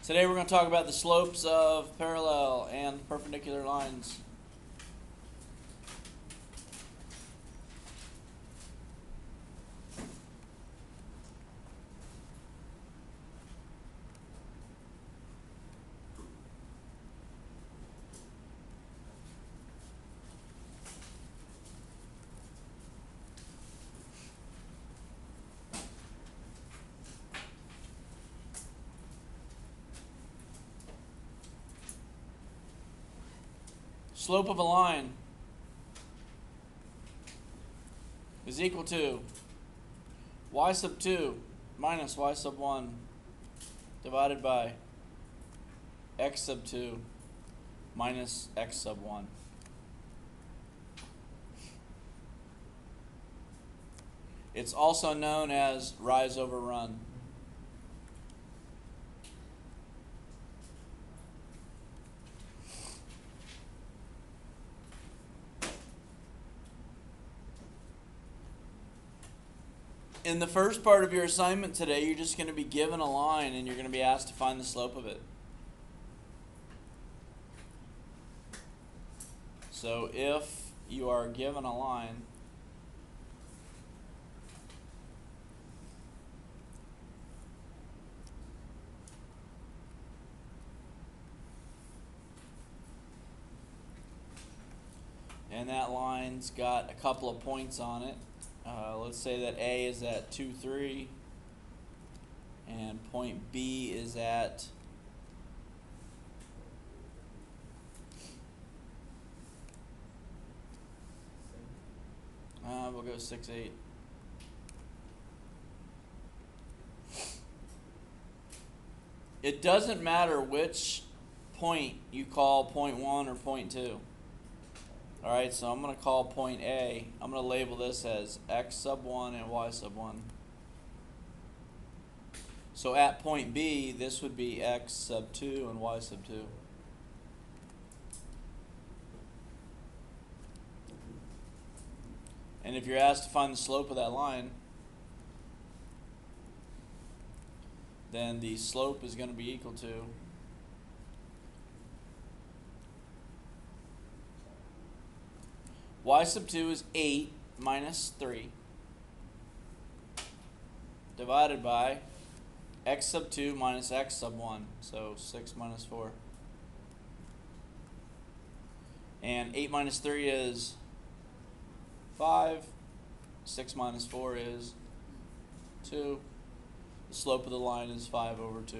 Today we're going to talk about the slopes of parallel and perpendicular lines. Slope of a line is equal to y sub 2 minus y sub 1 divided by x sub 2 minus x sub 1. It's also known as rise over run. In the first part of your assignment today, you're just going to be given a line and you're going to be asked to find the slope of it. So if you are given a line, and that line's got a couple of points on it. Let's say that A is at 2, 3, and point B is at we'll go 6, 8. It doesn't matter which point you call point 1 or point 2. Alright, so I'm going to call point A, I'm going to label this as x sub 1 and y sub 1. So at point B, this would be x sub 2 and y sub 2. And if you're asked to find the slope of that line, then the slope is going to be equal to y sub 2 is 8 minus 3 divided by x sub 2 minus x sub 1, so 6 minus 4. And 8 minus 3 is 5, 6 minus 4 is 2. The slope of the line is 5 over 2.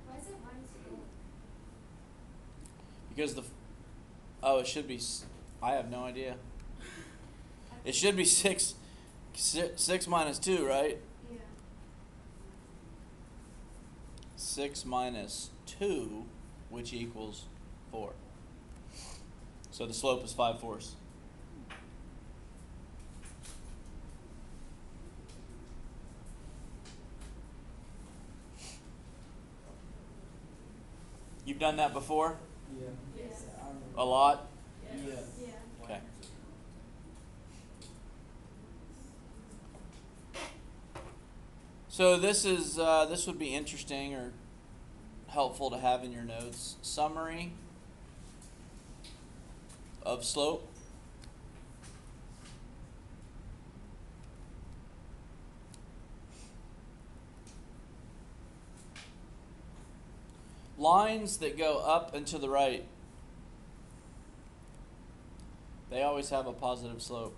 Why is it minus 4? Because it should be, I have no idea. It should be 6 minus 2, right? Yeah. 6 minus 2, which equals 4. So the slope is 5/4. You've done that before? Yeah. Yes. A lot? Yeah. Yeah. Okay. So this would be interesting or helpful to have in your notes. Summary of slope. Lines that go up and to the right, they always have a positive slope.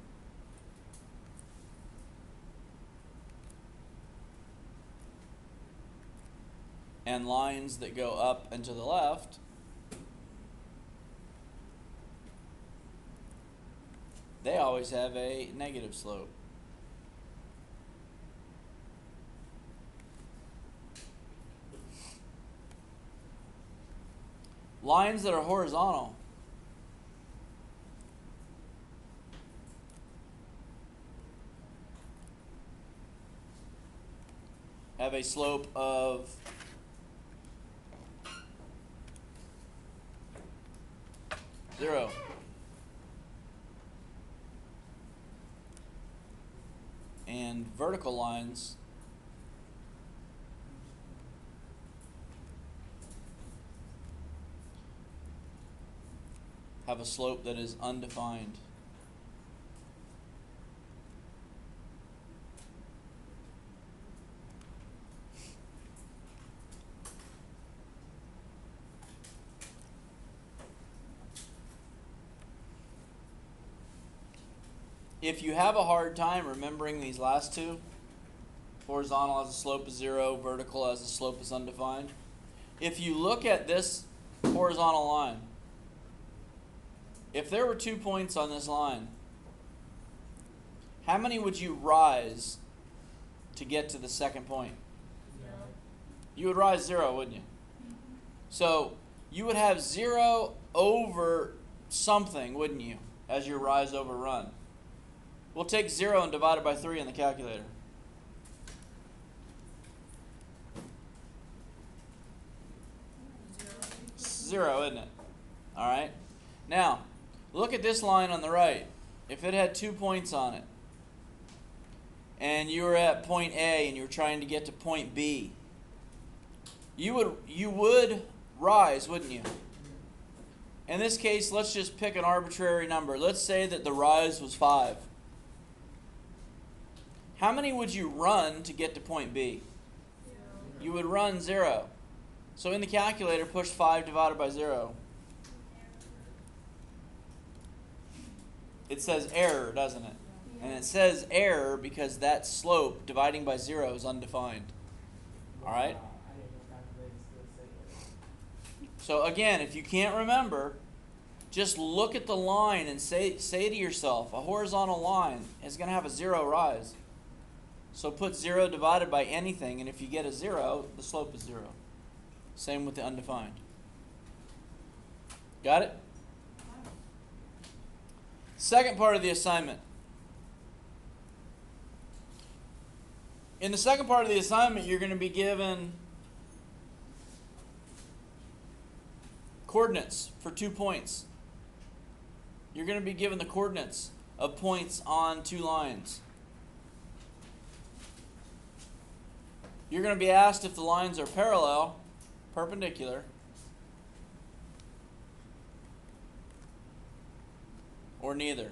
And lines that go up and to the left, they always have a negative slope. Lines that are horizontal have a slope of zero. And vertical lines have a slope that is undefined? If you have a hard time remembering these last two, horizontal has a slope of 0, vertical has a slope is undefined. If you look at this horizontal line, if there were 2 points on this line, how many would you rise to get to the second point? 0. You would rise 0, wouldn't you? So you would have 0 over something, wouldn't you, as your rise over run? We'll take 0 and divide it by 3 in the calculator. 0, isn't it? All right. Now, look at this line on the right. If it had 2 points on it, and you were at point A and you were trying to get to point B, you would rise, wouldn't you? In this case, let's just pick an arbitrary number. Let's say that the rise was 5. How many would you run to get to point B? 0. You would run 0. So in the calculator, push 5 divided by 0. It says error, doesn't it? And it says error because that slope dividing by 0 is undefined. All right? So again, if you can't remember, just look at the line and say to yourself, a horizontal line is going to have a 0 rise. So put 0 divided by anything, and if you get a 0, the slope is 0. Same with the undefined. Got it? Second part of the assignment. In the second part of the assignment, you're going to be given coordinates for 2 points. You're going to be given the coordinates of points on 2 lines. You're going to be asked if the lines are parallel, perpendicular, or neither.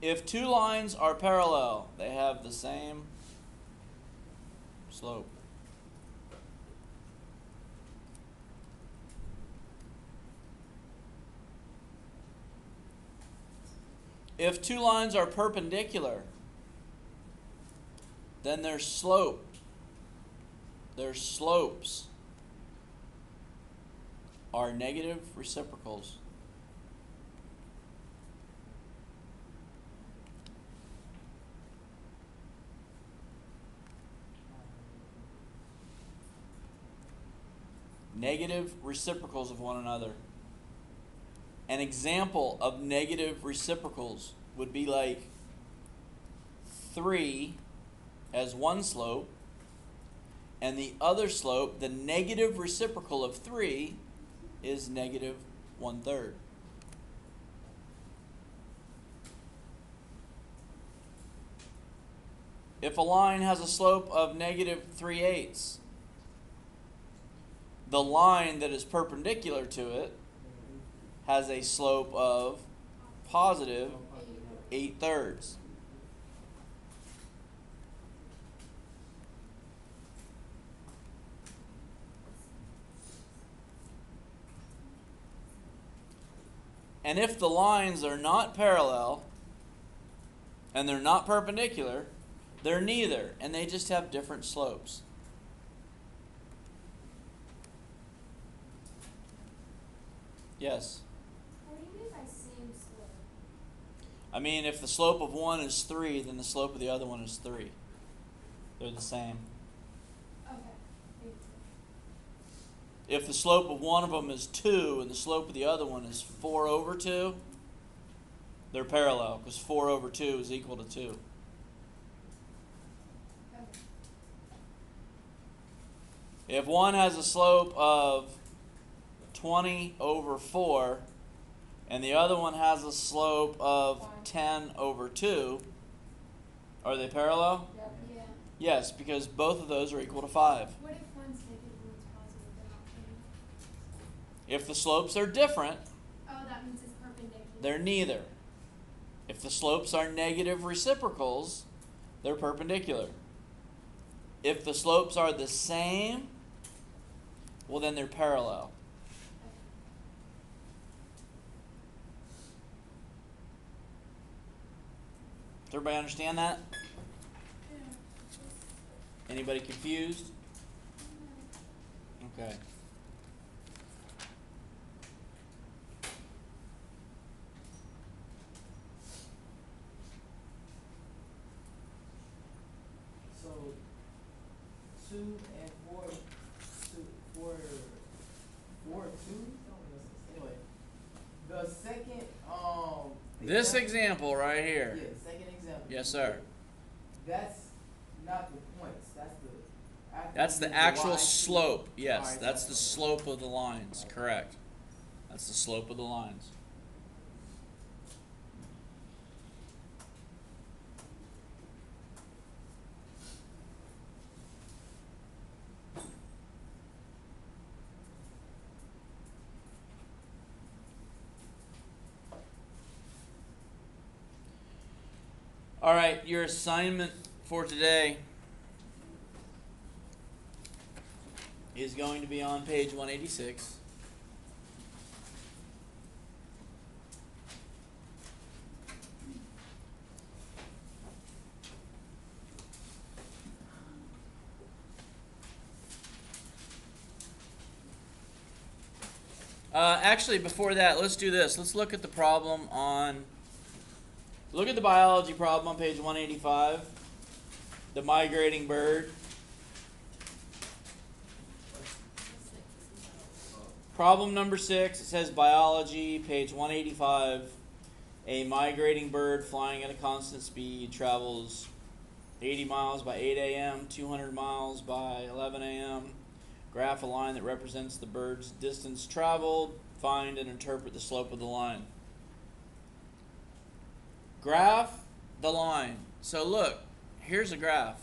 If 2 lines are parallel, they have the same slope. If 2 lines are perpendicular, then their slopes are negative reciprocals. Negative reciprocals of one another. An example of negative reciprocals would be like 3 has one slope, and the other slope, the negative reciprocal of 3, is negative 1/3. If a line has a slope of negative 3/8, the line that is perpendicular to it has a slope of positive 8/3. And if the lines are not parallel and they're not perpendicular, they're neither, and they just have different slopes. Yes? What do you mean by same slope? I mean, if the slope of one is 3, then the slope of the other one is 3. They're the same. Okay. Thank you. If the slope of one of them is 2 and the slope of the other one is 4/2, they're parallel because 4/2 is equal to 2. Okay. If one has a slope of 20/4 and the other one has a slope of 10 over 2, are they parallel? Yep. Yeah. Yes, because both of those are equal to 5. What if one's negative and one's positive? They're not changing. If the slopes are different, Oh, that means it's perpendicular. they're neither. If the slopes are negative reciprocals, they're perpendicular. If the slopes are the same, well then they're parallel. Does everybody understand that? Yeah. Anybody confused? Okay. So 2 and 4, 4, 2. Anyway, the second This example right here. Yeah, the second example. Yes, sir. That's not the points. That's That's the actual slope. Yes, Alright, that's the slope of the lines. Correct. That's the slope of the lines. All right, your assignment for today is going to be on page 186. Actually, before that, let's do this. Let's look at the problem on... Look at the biology problem on page 185. The migrating bird. Problem number 6, it says biology, page 185. A migrating bird flying at a constant speed travels 80 miles by 8 a.m., 200 miles by 11 a.m. Graph a line that represents the bird's distance traveled. Find and interpret the slope of the line. Graph the line. So look, here's a graph.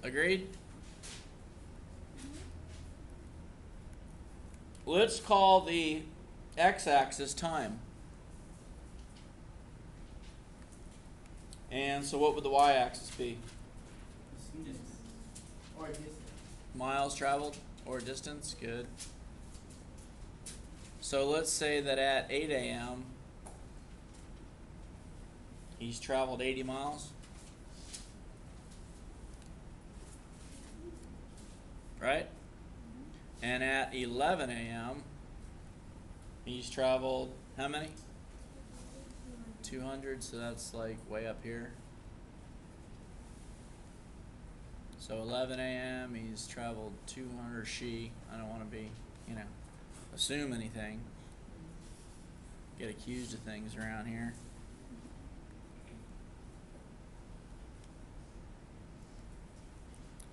Agreed? Let's call the x-axis time. And so what would the y-axis be? Speed or distance. Miles traveled or distance? Good. So let's say that at 8 a.m. he's traveled 80 miles. Right? And at 11 a.m. he's traveled how many? 200, so that's like way up here. So 11 a.m. he's traveled 200, or she. I don't want to be, assume anything. Get accused of things around here.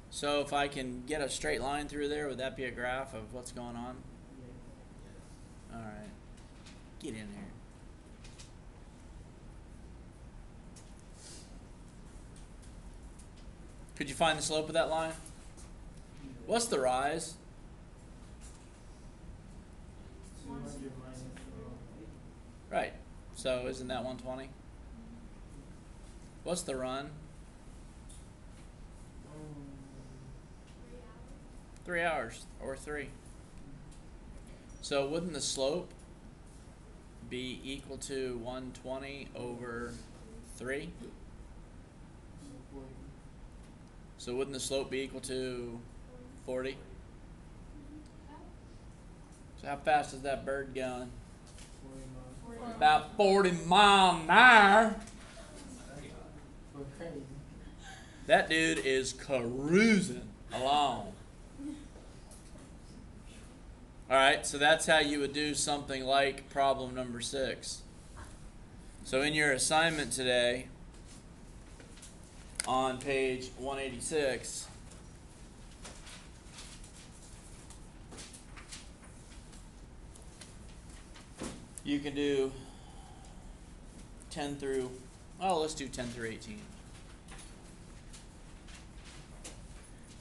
So if I can get a straight line through there, would that be a graph of what's going on? Yeah. All right. Get in here. Could you find the slope of that line? What's the rise? 200 minus Right. So isn't that 120? What's the run? 3 hours or 3. So wouldn't the slope be equal to 120 over 3? So wouldn't the slope be equal to 40? So how fast is that bird going? 40 miles. About 40 miles an hour. We're crazy. That dude is cruising along. Alright, so that's how you would do something like problem number 6. So in your assignment today, on page 186, You can do 10 through, let's do 10 through 18.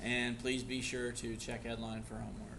And please be sure to check headline for homework.